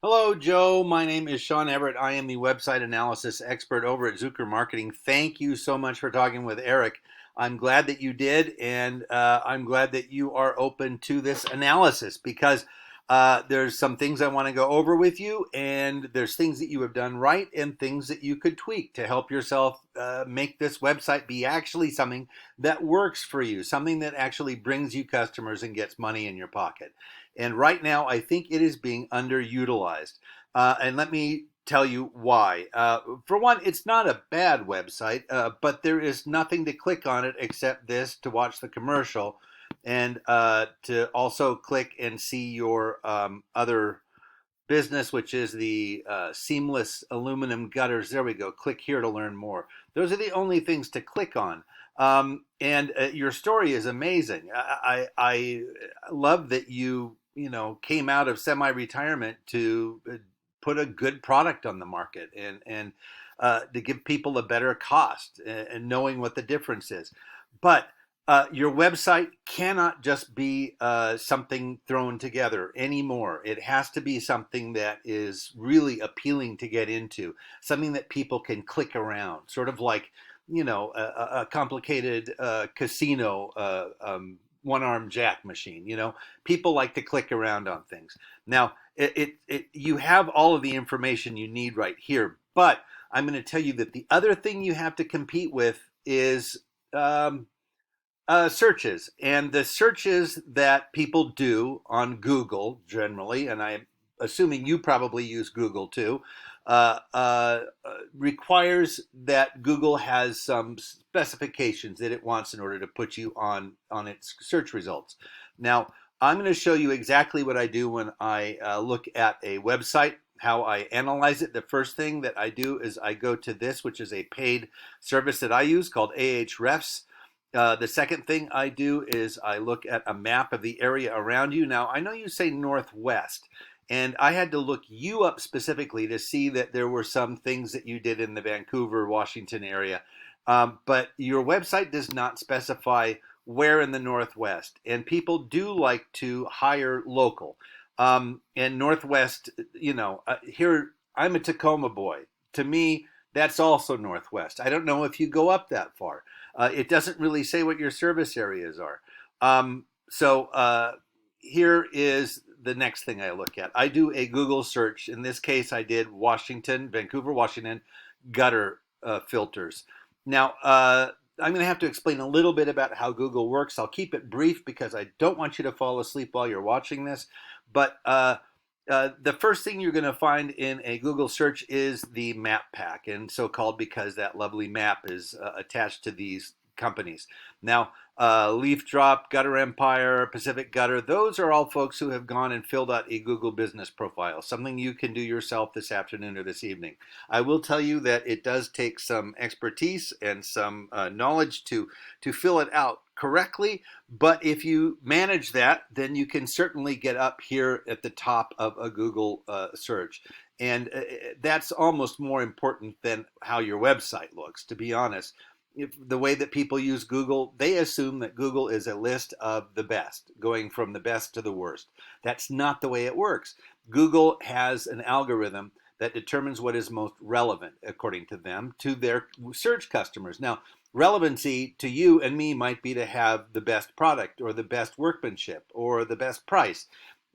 Hello, Joe. My name is Sean Everett. I am the website analysis expert over at Zucker Marketing. Thank you so much for talking with Eric. I'm glad that you did, and I'm glad that you are open to this analysis because there's some things I want to go over with you, and there's things that you have done right and things that you could tweak to help yourself make this website be actually something that works for you, something that actually brings you customers and gets money in your pocket. And right now, I think it is being underutilized. And let me tell you why. For one, it's not a bad website, but there is nothing to click on it except this to watch the commercial and to also click and see your other business, which is the seamless aluminum gutters. There we go. Click here to learn more. Those are the only things to click on. And your story is amazing. I love that you came out of semi-retirement to put a good product on the market and to give people a better cost and knowing what the difference is. But your website cannot just be something thrown together anymore. It has to be something that is really appealing to get into, something that people can click around, sort of like, a complicated casino one-arm jack machine. People like to click around on things. Now, you have all of the information you need right here, but I'm going to tell you that the other thing you have to compete with is searches, and the searches that people do on Google generally, and I'm assuming you probably use Google too, requires that Google has some specifications that it wants in order to put you on its search results. Now, I'm going to show you exactly what I do when I look at a website, how I analyze it. The first thing that I do is I go to this, which is a paid service that I use called Ahrefs. The second thing I do is I look at a map of the area around you. Now, I know you say Northwest, and I had to look you up specifically to see that there were some things that you did in the Vancouver, Washington area. But your website does not specify where in the Northwest, and people do like to hire local. And Northwest, here, I'm a Tacoma boy. To me, that's also Northwest. I don't know if you go up that far. It doesn't really say what your service areas are. So here is the next thing I look at. I do a Google search. In this case, I did Vancouver, Washington, gutter filters. Now, I'm going to have to explain a little bit about how Google works. I'll keep it brief because I don't want you to fall asleep while you're watching this. But the first thing you're going to find in a Google search is the map pack, and so called because that lovely map is attached to these companies. Now, Leaf Drop, Gutter Empire, Pacific Gutter, those are all folks who have gone and filled out a Google business profile, something you can do yourself this afternoon or this evening. I will tell you that it does take some expertise and some knowledge to fill it out correctly, but if you manage that, then you can certainly get up here at the top of a Google search. And that's almost more important than how your website looks, to be honest. If the way that people use Google, they assume that Google is a list of the best, going from the best to the worst. That's not the way it works. Google has an algorithm that determines what is most relevant, according to them, to their search customers. Now, relevancy to you and me might be to have the best product or the best workmanship or the best price.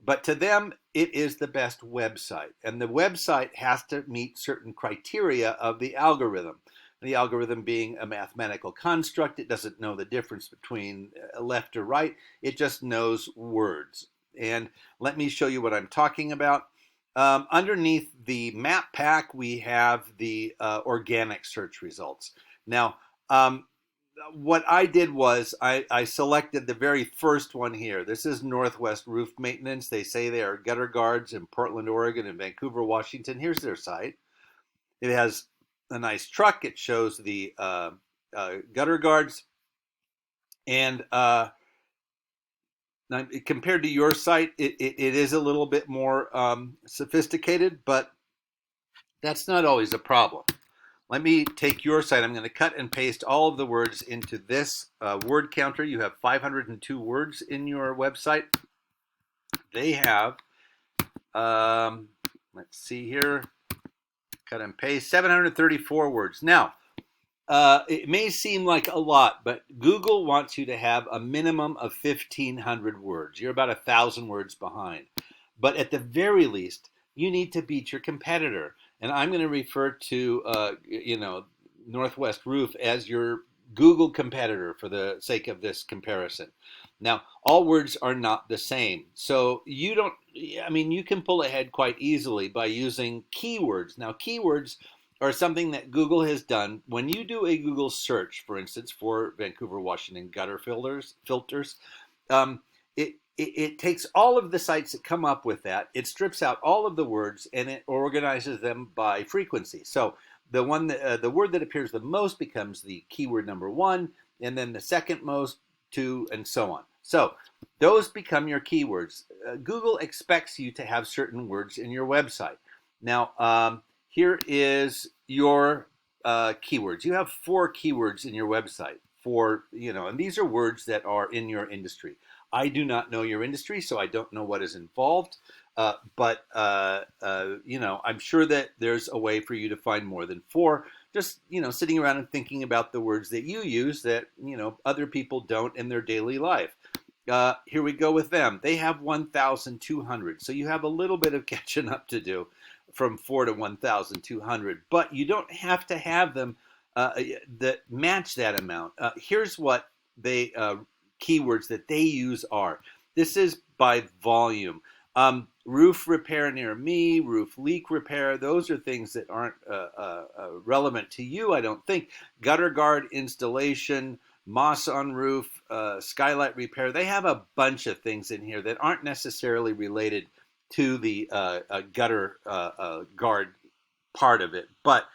But to them, it is the best website. And the website has to meet certain criteria of the algorithm. The algorithm being a mathematical construct, it doesn't know the difference between left or right. It just knows words. And let me show you what I'm talking about. Underneath the map pack, we have the organic search results. Now, what I did was I selected the very first one here. This is Northwest Roof Maintenance. They say they are gutter guards in Portland, Oregon, and Vancouver, Washington. Here's their site. It has a nice truck. It shows the gutter guards. And compared to your site, it is a little bit more sophisticated, but that's not always a problem. Let me take your site. I'm going to cut and paste all of the words into this word counter. You have 502 words in your website. They have, let's let's see here, cut and paste, 734 words. Now, it may seem like a lot, but Google wants you to have a minimum of 1,500 words. You're about 1,000 words behind. But at the very least, you need to beat your competitor. And I'm going to refer to, Northwest Roof as your Google competitor for the sake of this comparison. Now, all words are not the same. So you can pull ahead quite easily by using keywords. Now, keywords are something that Google has done. When you do a Google search, for instance, for Vancouver, Washington gutter filters, it takes all of the sites that come up with that, it strips out all of the words, and it organizes them by frequency. So the word that appears the most becomes the keyword number one, and then the second most, two, and so on. So those become your keywords. Google expects you to have certain words in your website. Now, here is your keywords. You have 4 keywords in your website and these are words that are in your industry. I do not know your industry, so I don't know what is involved. But I'm sure that there's a way for you to find more than 4. Just, sitting around and thinking about the words that you use that, other people don't in their daily life. Here we go with them. They have 1,200. So you have a little bit of catching up to do from 4 to 1,200. But you don't have to have them that match that amount. Here's what keywords that they use are. This is by volume. Roof repair near me, roof leak repair, those are things that aren't relevant to you, I don't think. Gutter guard installation, moss on roof, skylight repair. They have a bunch of things in here that aren't necessarily related to the gutter guard part of it, but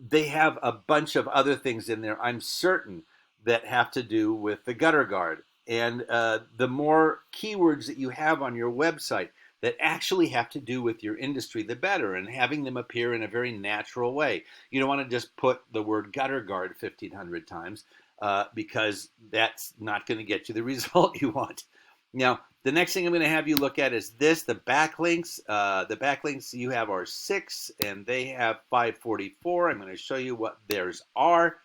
they have a bunch of other things in there, I'm certain, that have to do with the gutter guard. And the more keywords that you have on your website that actually have to do with your industry, the better, and having them appear in a very natural way. You don't want to just put the word gutter guard 1,500 times because that's not going to get you the result you want. Now, the next thing I'm going to have you look at is this, the backlinks. The backlinks you have are 6, and they have 544. I'm going to show you what theirs are.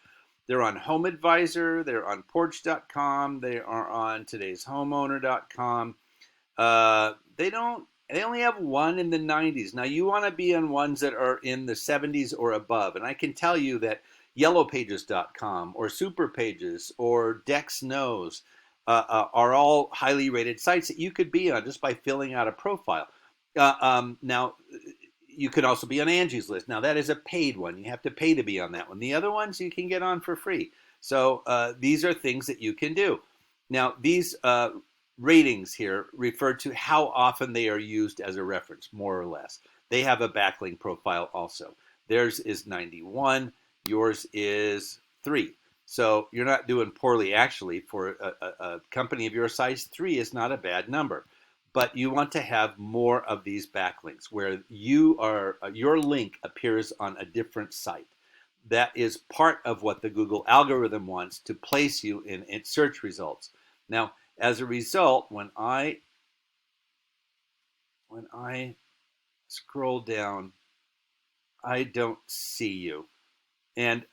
They're on HomeAdvisor, they're on Porch.com, they are on Today'sHomeowner.com. They only have 1 in the 90s. Now you want to be on ones that are in the 70s or above. And I can tell you that YellowPages.com or Superpages or Dex Knows are all highly rated sites that you could be on just by filling out a profile. Now, you could also be on Angie's List. Now, that is a paid one. You have to pay to be on that one. The other ones you can get on for free. So these are things that you can do. Now, these ratings here refer to how often they are used as a reference, more or less. They have a backlink profile also. Theirs is 91. Yours is 3. So you're not doing poorly, actually. For a company of your size, 3 is not a bad number. But you want to have more of these backlinks where your link appears on a different site. That is part of what the Google algorithm wants to place you in its search results. Now, as a result, when I scroll down, I don't see you. And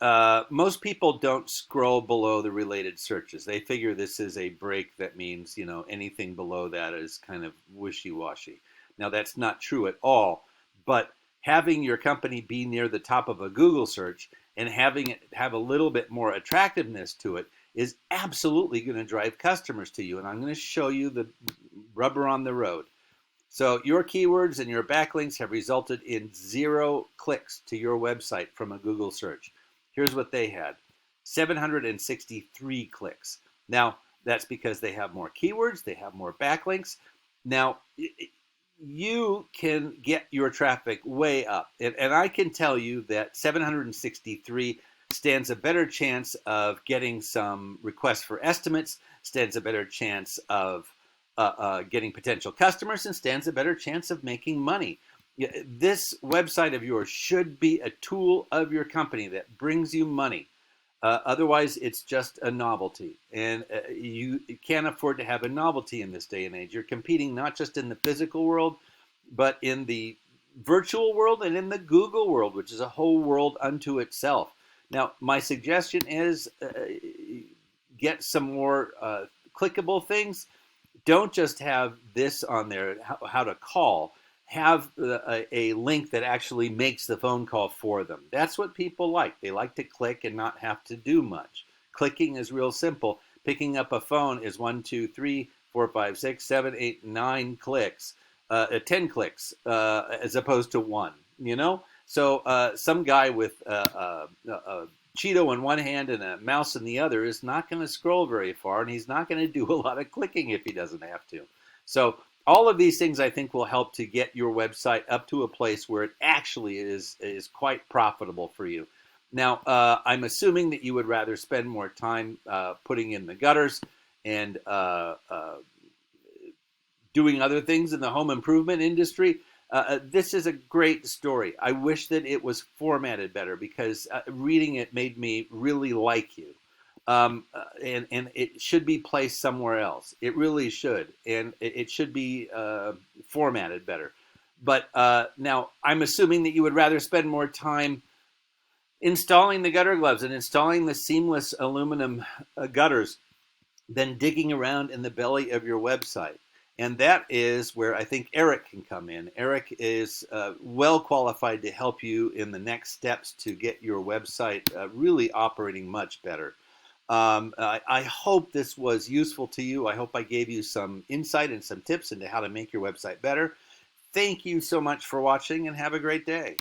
most people don't scroll below the related searches. They figure this is a break that means, anything below that is kind of wishy-washy. Now, that's not true at all, but having your company be near the top of a Google search and having it have a little bit more attractiveness to it is absolutely going to drive customers to you. And I'm going to show you the rubber on the road. So your keywords and your backlinks have resulted in 0 clicks to your website from a Google search. Here's what they had: 763 clicks. Now, that's because they have more keywords, they have more backlinks. Now, you can get your traffic way up. And I can tell you that 763 stands a better chance of getting some requests for estimates, stands a better chance of getting potential customers, and stands a better chance of making money. This website of yours should be a tool of your company that brings you money. Otherwise, it's just a novelty. And you can't afford to have a novelty in this day and age. You're competing not just in the physical world, but in the virtual world and in the Google world, which is a whole world unto itself. Now, my suggestion is get some more clickable things. Don't just have this on there, how to call. Have a link that actually makes the phone call for them. That's what people like. They like to click and not have to do much. Clicking is real simple. Picking up a phone is 1, 2, 3, 4, 5, 6, 7, 8, 9 clicks, 10 clicks, as opposed to one, you know? So some guy with a Cheeto in one hand and a mouse in the other is not going to scroll very far, and he's not going to do a lot of clicking if he doesn't have to. So all of these things I think will help to get your website up to a place where it actually is quite profitable for you. Now, I'm assuming that you would rather spend more time putting in the gutters and doing other things in the home improvement industry. This is a great story. I wish that it was formatted better, because reading it made me really like you. And it should be placed somewhere else. It really should. And it should be formatted better. But now I'm assuming that you would rather spend more time installing the gutter gloves and installing the seamless aluminum gutters than digging around in the belly of your website. And that is where I think Eric can come in. Eric is well qualified to help you in the next steps to get your website really operating much better. I hope this was useful to you. I hope I gave you some insight and some tips into how to make your website better. Thank you so much for watching, and have a great day.